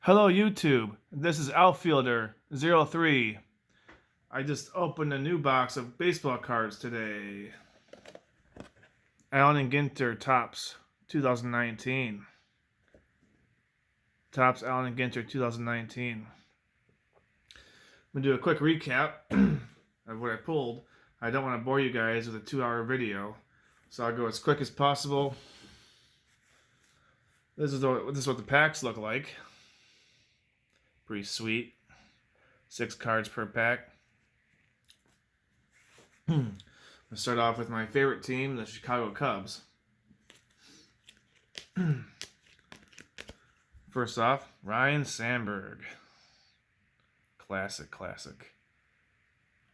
Hello YouTube, this is Outfielder03. I just opened a new box of baseball cards today. Allen and Ginter Topps 2019. Topps Allen and Ginter 2019. I'm going to do a quick recap of what I pulled. I don't want to bore you guys with a 2-hour video, so I'll go as quick as possible. This is what the packs look like. Pretty sweet. 6 cards per pack. Let's start off with my favorite team, the Chicago Cubs. First off, Ryan Sandberg. Classic.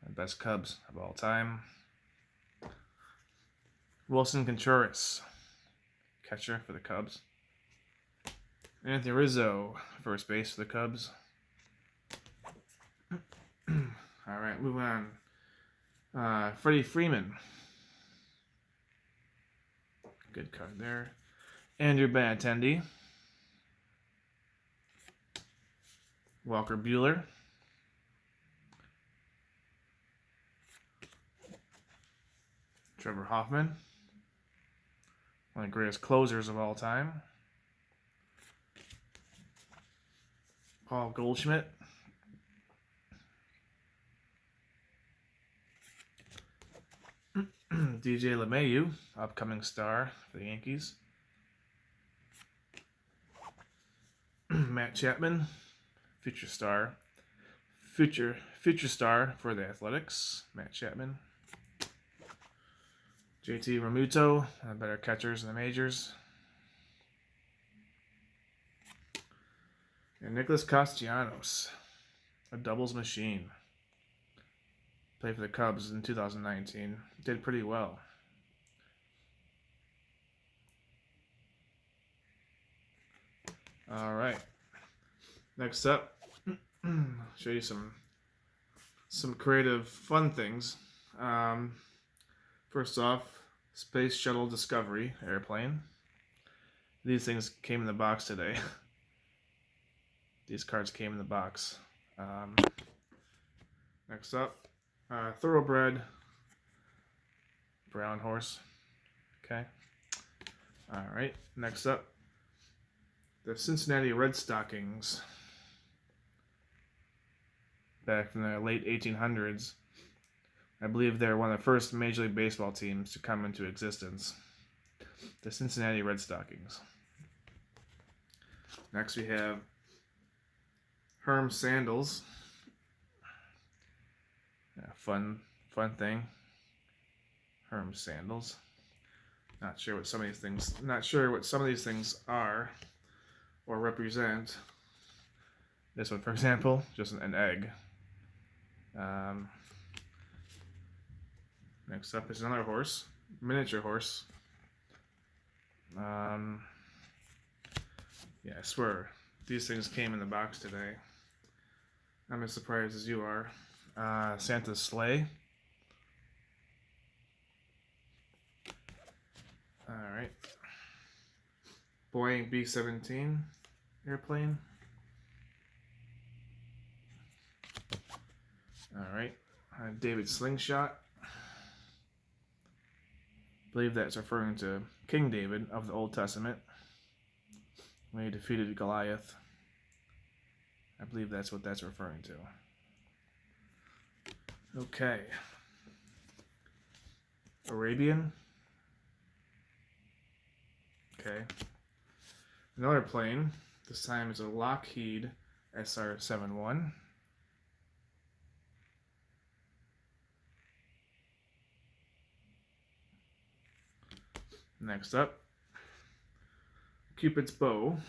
The best Cubs of all time. Wilson Contreras, catcher for the Cubs. Anthony Rizzo, first base for the Cubs. Alright, moving on. Freddie Freeman. Good card there. Andrew Benintendi. Walker Buehler. Trevor Hoffman. One of the greatest closers of all time. Paul Goldschmidt. DJ LeMahieu, upcoming star for the Yankees. Matt Chapman, future star for the Athletics. Matt Chapman. JT Realmuto, better catchers in the majors. And Nicholas Castellanos, a doubles machine. Played for the Cubs in 2019. Did pretty well. All right. Next up, show you some creative, fun things. First off, Space Shuttle Discovery airplane. These things came in the box today. These cards came in the box. Next up, Thoroughbred brown horse. Okay. All right. Next up, the Cincinnati Red Stockings. Back from the late 1800s. I believe they're one of the first Major League Baseball teams to come into existence. The Cincinnati Red Stockings. Next we have Herm Sandals. Yeah, fun thing. Herm Sandals. Not sure what some of these things are or represent. This one, for example, just an egg. Next up is another horse, miniature horse. Yeah, I swear, these things came in the box today. I'm as surprised as you are. Santa's sleigh. Alright. Boeing B-17 airplane. Alright. David Slingshot. I believe that's referring to King David of the Old Testament when he defeated Goliath. I believe that's what that's referring to. Okay. Arabian. Okay. Another plane. This time is a Lockheed SR-71. Next up, Cupid's bow.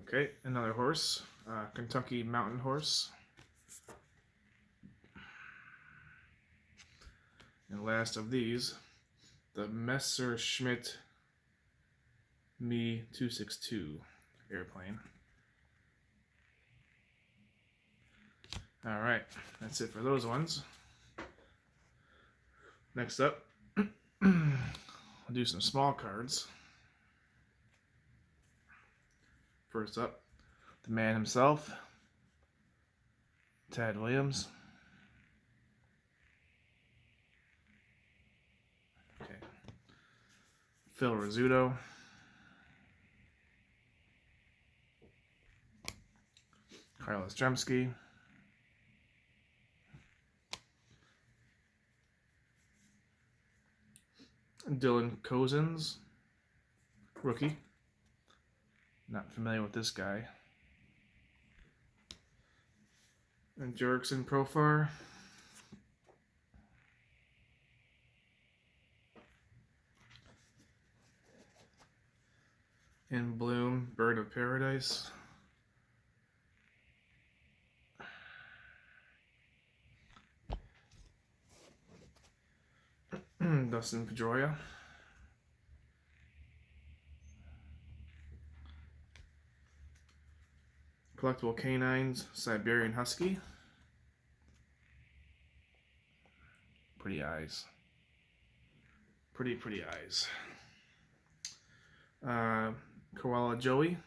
Okay, another horse, Kentucky Mountain Horse. And last of these, the Messerschmitt Me 262 airplane. All right, that's it for those ones. Next up, We'll do some small cards. First up, the man himself, Ted Williams. Okay. Phil Rizzuto. Carlos Stremski. Dylan Cozens, rookie. Not familiar with this guy. And Jurickson Profar. In Bloom, Bird of Paradise. Dustin Pedroia. Collectible Canines, Siberian Husky. Pretty eyes. Pretty eyes. Koala Joey.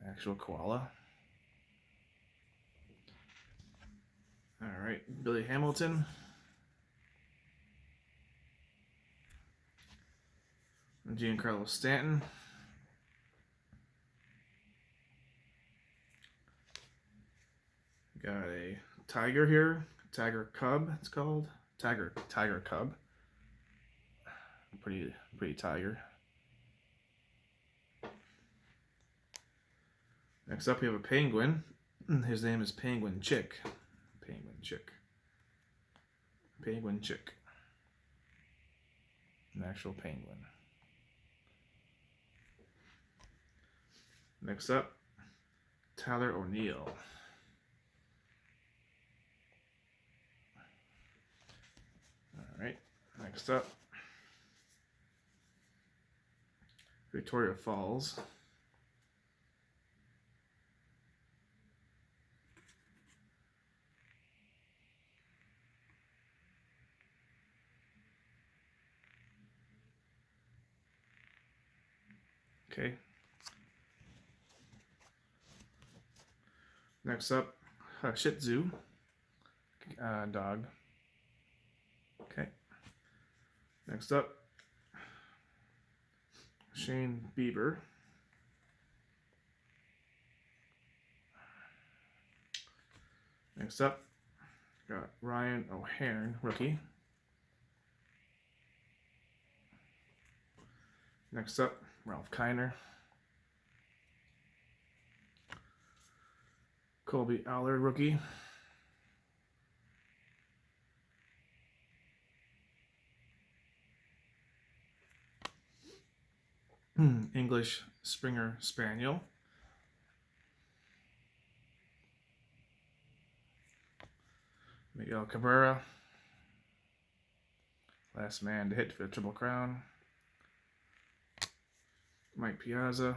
Actual koala. Alright, Billy Hamilton. Giancarlo Stanton. Got a tiger here. Tiger Cub, it's called. Tiger Cub. Pretty tiger. Next up we have a penguin. His name is Penguin Chick. Penguin Chick. Penguin Chick. An actual penguin. Next up, Tyler O'Neill. Alright, next up, Victoria Falls. Okay. Next up, Shih Tzu dog. Okay. Next up, Shane Bieber. Next up, got Ryan O'Hearn, rookie. Next up, Ralph Kiner. Colby Allard, rookie. English Springer Spaniel. Miguel Cabrera. Last man to hit for the Triple Crown. Mike Piazza.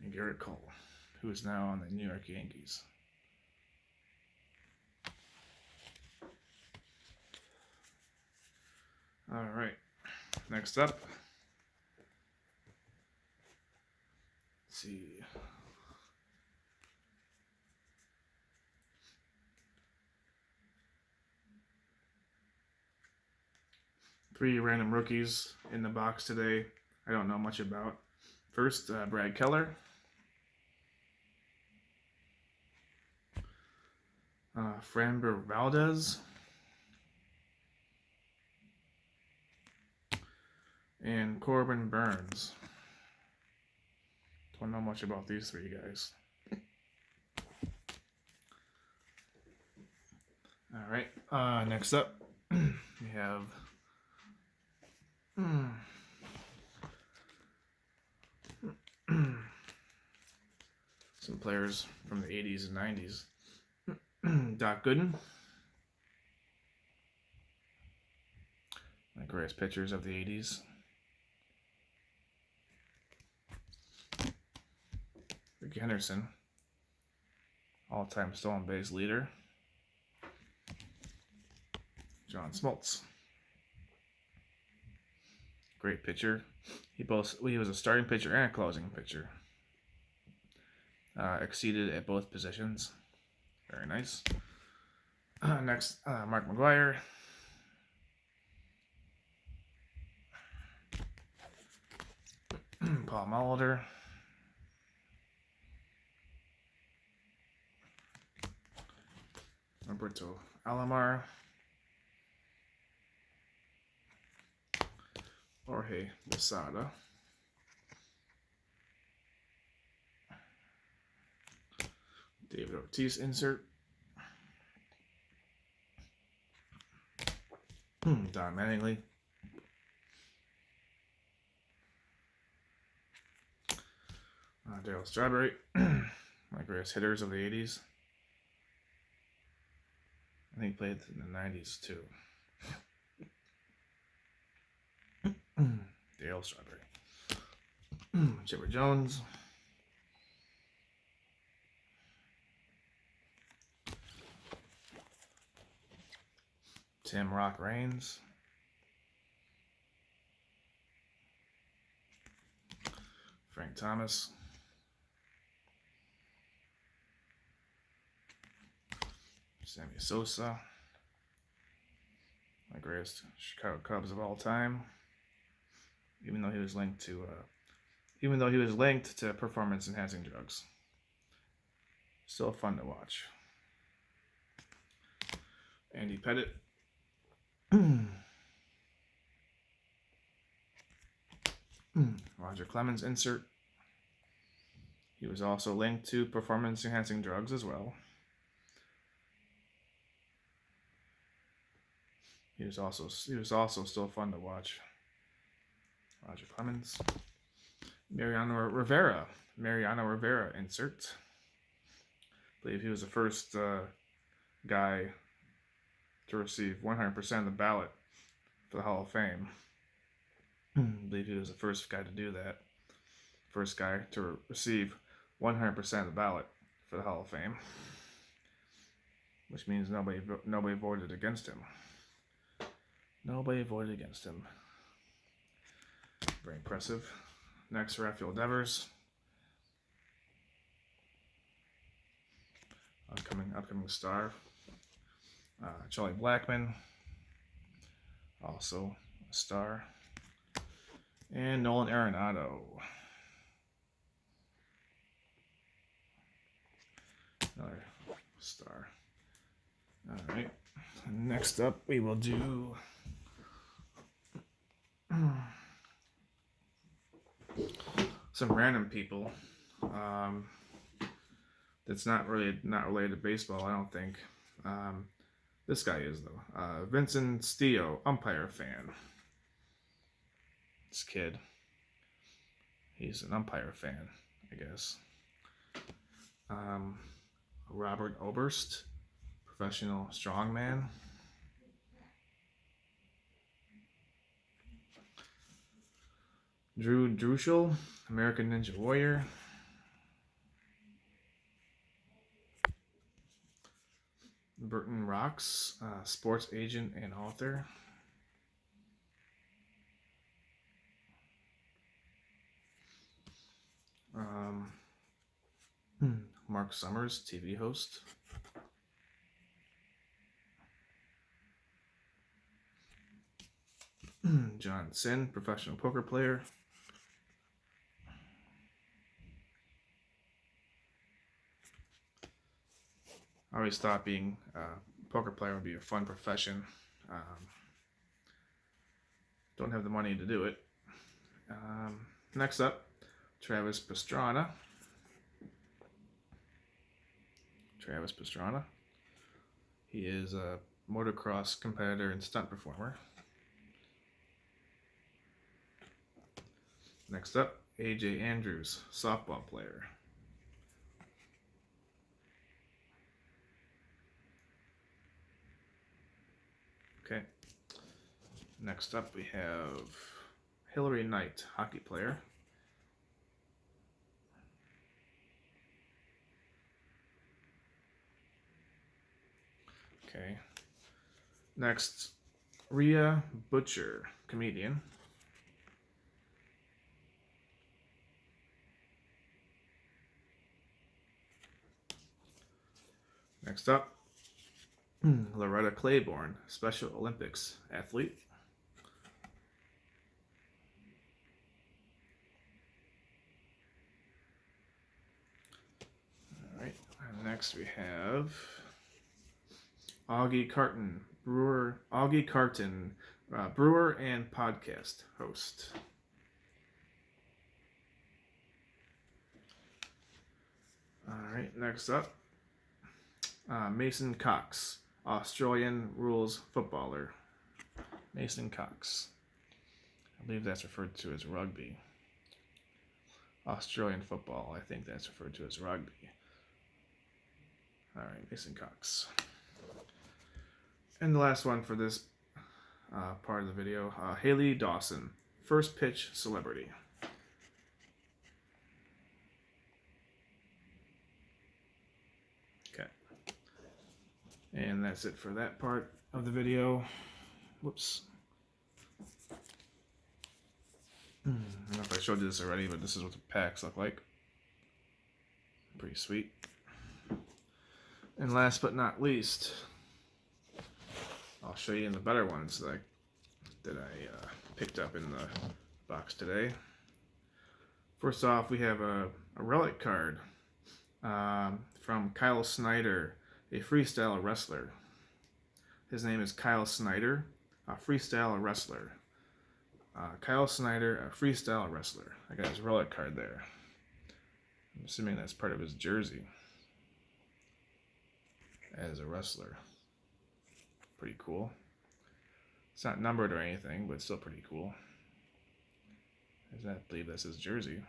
And Garrett Cole, who is now on the New York Yankees. All right, next up, let's see. Three random rookies in the box today I don't know much about. First, Brad Keller. Framber Valdez. And Corbin Burns. Don't know much about these three guys. All right, next up, we have some players from the 80s and 90s. Doc Gooden. My greatest pitchers of the 80s. Rick Henderson, all-time stolen base leader. John Smoltz. Great pitcher. He was a starting pitcher and a closing pitcher. Exceeded at both positions. Very nice. Next, Mark McGwire. Paul Molitor. Roberto Alomar. Jorge Posada. David Ortiz insert. Don Mattingly. Darryl Strawberry. My greatest hitters of the 80s. I think he played in the 90s too. Darryl Strawberry. Chipper Jones. Tim Rock Raines. Frank Thomas. Sammy Sosa. My greatest Chicago Cubs of all time. Even though he was linked to performance-enhancing drugs. Still fun to watch. Andy Pettit. Roger Clemens insert. He was also linked to performance-enhancing drugs as well. He was also still fun to watch. Roger Clemens. Mariano Rivera insert. I believe he was the first guy to receive 100% of the ballot for the Hall of Fame. I believe he was the first guy to do that. First guy to receive 100% of the ballot for the Hall of Fame. Which means nobody voted against him. Nobody voted against him. Very impressive. Next, Rafael Devers. Upcoming star. Charlie Blackmon. Also a star. And Nolan Arenado. Another star. All right. Next up, we will do some random people. That's not related to baseball, I don't think. This guy is though. Vincent Steele, umpire fan. This kid. He's an umpire fan, I guess. Robert Oberst, professional strongman. Drew Druschel, American Ninja Warrior. Burton Rocks, sports agent and author. Mark Summers, TV host. John Sin, professional poker player. I always thought being a poker player would be a fun profession. Don't have the money to do it. Next up, Travis Pastrana. He is a motocross competitor and stunt performer. Next up, AJ Andrews, softball player. Okay. Next up, we have Hillary Knight, hockey player. Okay. Next, Rhea Butcher, comedian. Next up, Loretta Claiborne, Special Olympics athlete. All right, and next we have Augie Carton, brewer. Augie Carton, brewer and podcast host. All right, next up, Mason Cox, Australian rules footballer. Mason Cox. I believe that's referred to as rugby. Australian football, I think that's referred to as rugby. All right, Mason Cox. And the last one for this part of the video, Haley Dawson, first pitch celebrity. Okay. And that's it for that part of the video. Whoops. I don't know if I showed you this already, but this is what the packs look like. Pretty sweet. And last but not least, I'll show you in the better ones that I picked up in the box today. First off, we have a relic card from Kyle Snyder, a freestyle wrestler. His name is Kyle Snyder, a freestyle wrestler. Kyle Snyder, a freestyle wrestler. I got his relic card there. I'm assuming that's part of his jersey as a wrestler. Pretty cool. It's not numbered or anything, but it's still pretty cool. I believe that's his jersey.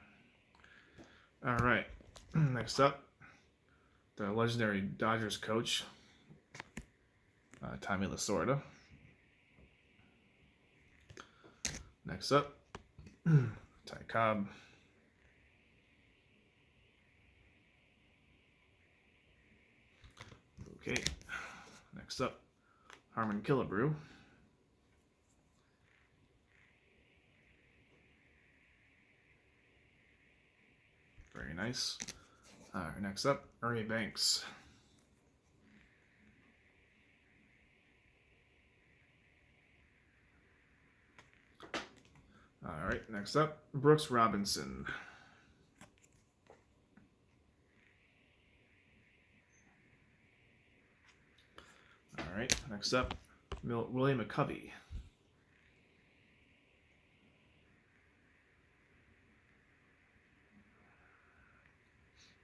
All right. Next up, the legendary Dodgers coach, Tommy Lasorda. Next up, Ty Cobb. Okay. Next up, Harmon Killebrew. Very nice. Next up, Ernie Banks. All right, next up, Brooks Robinson. All right, next up, Willie McCovey.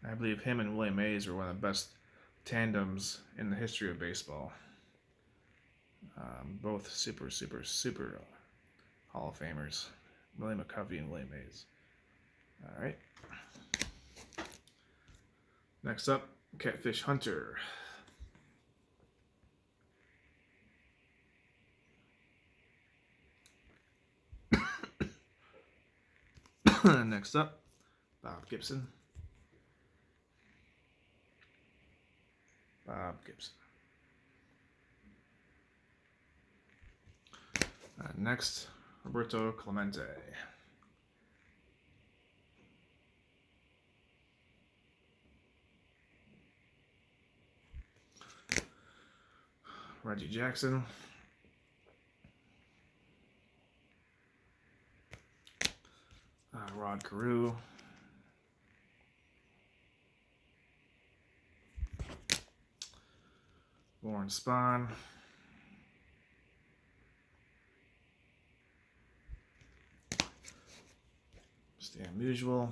I believe him and Willie Mays were one of the best tandems in the history of baseball. Both super Hall of Famers. Willie McCovey and Willie Mays. All right. Next up, Catfish Hunter. Next up, Bob Gibson. Bob Gibson. Next, Roberto Clemente. Reggie Jackson. Rod Carew. Warren Spahn. Stan Musial.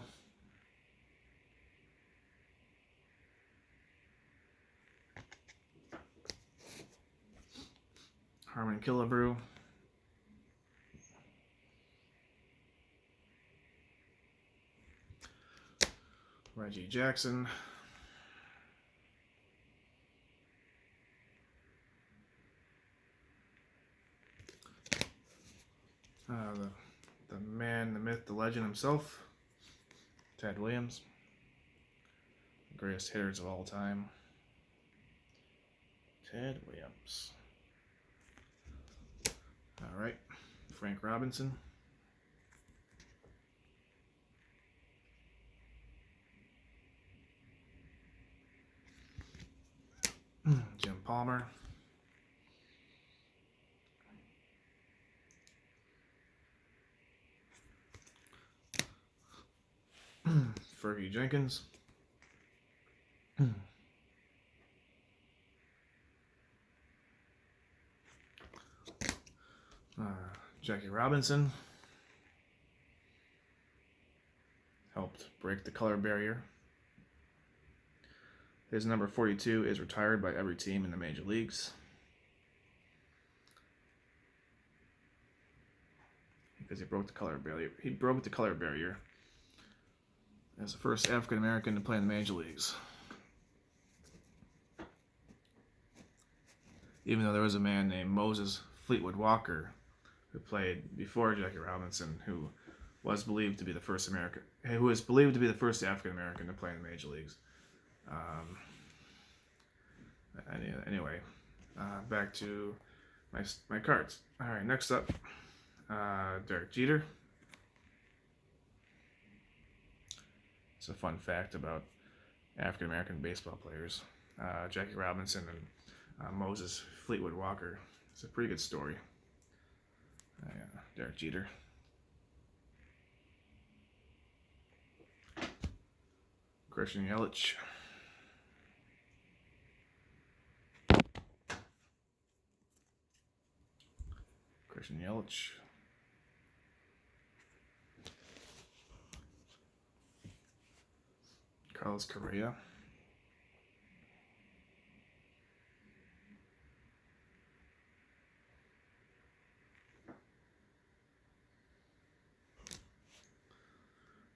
Harmon Killebrew. Reggie Jackson. The man, the myth, the legend himself, Ted Williams. The greatest hitters of all time. Ted Williams. All right, Frank Robinson. Jim Palmer. Fergie Jenkins. Jackie Robinson. Helped break the color barrier. His number 42 is retired by every team in the major leagues. Because he broke the color barrier. He broke the color barrier as the first African American to play in the major leagues. Even though there was a man named Moses Fleetwood Walker who played before Jackie Robinson, who was believed to be the first African American to play in the major leagues. Anyway, back to my cards. All right, next up, Derek Jeter. It's a fun fact about African American baseball players. Jackie Robinson and Moses Fleetwood Walker. It's a pretty good story. Derek Jeter. Christian Yelich. Christian Yelich. Carlos Correa.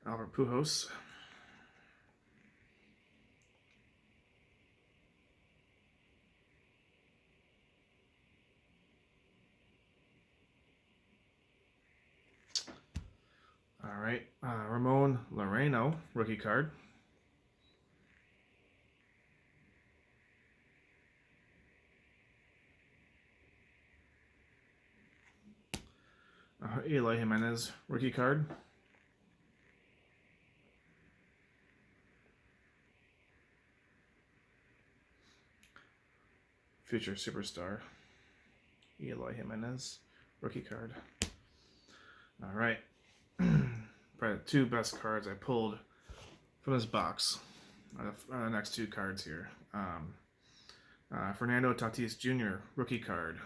Albert Pujols. All right, Ramon Laureano, rookie card. Eli Jimenez, rookie card. Future superstar, Eli Jimenez, rookie card. All right. Probably the two best cards I pulled from this box are the next two cards here. Fernando Tatis Jr., rookie card.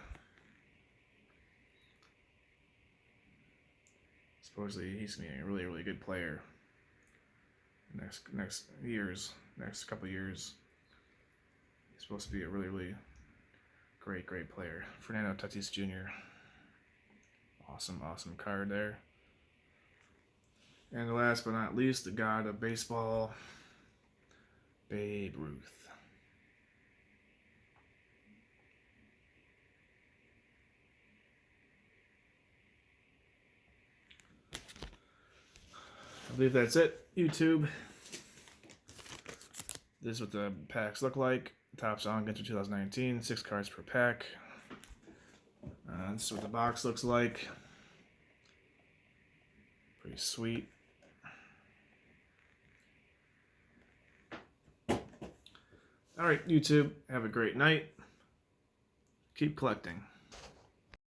Supposedly he's going to be a really, really good player next couple years. He's supposed to be a really, really great player. Fernando Tatis Jr. Awesome card there. And last but not least, the god of baseball, Babe Ruth. I believe that's it, YouTube. This is what the packs look like. Topps on Ginter 2019, 6 cards per pack. This is what the box looks like. Pretty sweet. All right, YouTube, have a great night. Keep collecting.